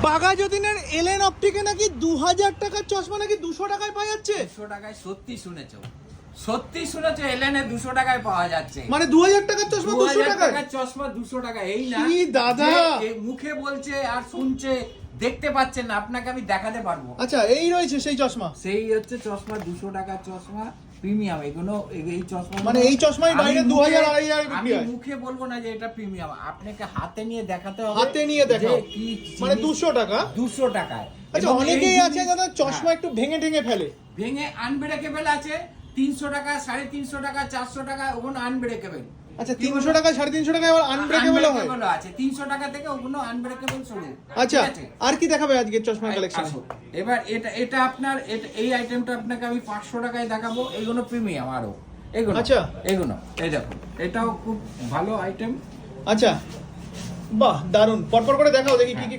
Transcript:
বাঘাযতীনের LN অপটিকে নাকি 2000 টাকার চশমা নাকি 200 টাকায় পাওয়া যাচ্ছে। 200 টাকায় সত্যি শুনেছো, সত্যি শুনেছো, এলএনএ 200 টাকায় পাওয়া যাচ্ছে। মানে 2000 টাকার চশমা 200 2000 টাকায়? টাকার চশমা 200 টাকা। এই না কি দাদা, যে মুখে বলছে আর শুনছে, দেখতে পাচ্ছেন না, আপনাকে আমি দেখাতে পারবো। আচ্ছা এই রয়েছে সেই চশমা, সেই হচ্ছে চশমা 200 টাকার চশমা প্রিমিয়াম। এগুলো এই চশমা মানে এই চশমাই বাইরে 2000 2500 বিক্রি আমি হয়। মুখে বলবো না যে এটা প্রিমিয়াম, আপনাকে হাতে নিয়ে দেখাতে হবে। হাতে নিয়ে দেখাও, যে কি মানে জিনিস। 200 টাকা। 200 টাকায়। আচ্ছা এবং অনেকেই এই আছে জিনিস- দাদা চশমা একটু ভেঙে ঢেঙে ফেলে, ভেঙে আনব্রেকেবল আছে 300 টাকা, 350 টাকা, 400 টাকা, ওগুলো আনব্রেকেবল। আচ্ছা 300 টাকা 350 টাকায় আবার আনব্রেকেবল হয়। আনব্রেকেবল আছে 300 টাকা থেকে, ওগুলো আনব্রেকেবল শুরু। আচ্ছা ঠিক আছে? আর কি দেখাবে আজকে চশমা কালেকশন? আসো। এবার এটা আপনার এই আইটেমটা আপনাকে আমি 500 টাকায় দেখাবো। এগুলো প্রিমিয়াম আরো, এগুলো আচ্ছা। এগুলো এই দেখুন, এটাও খুব ভালো আইটেম। আচ্ছা বাহ দারুন, পরপর করে দেখাও দেখি কি কি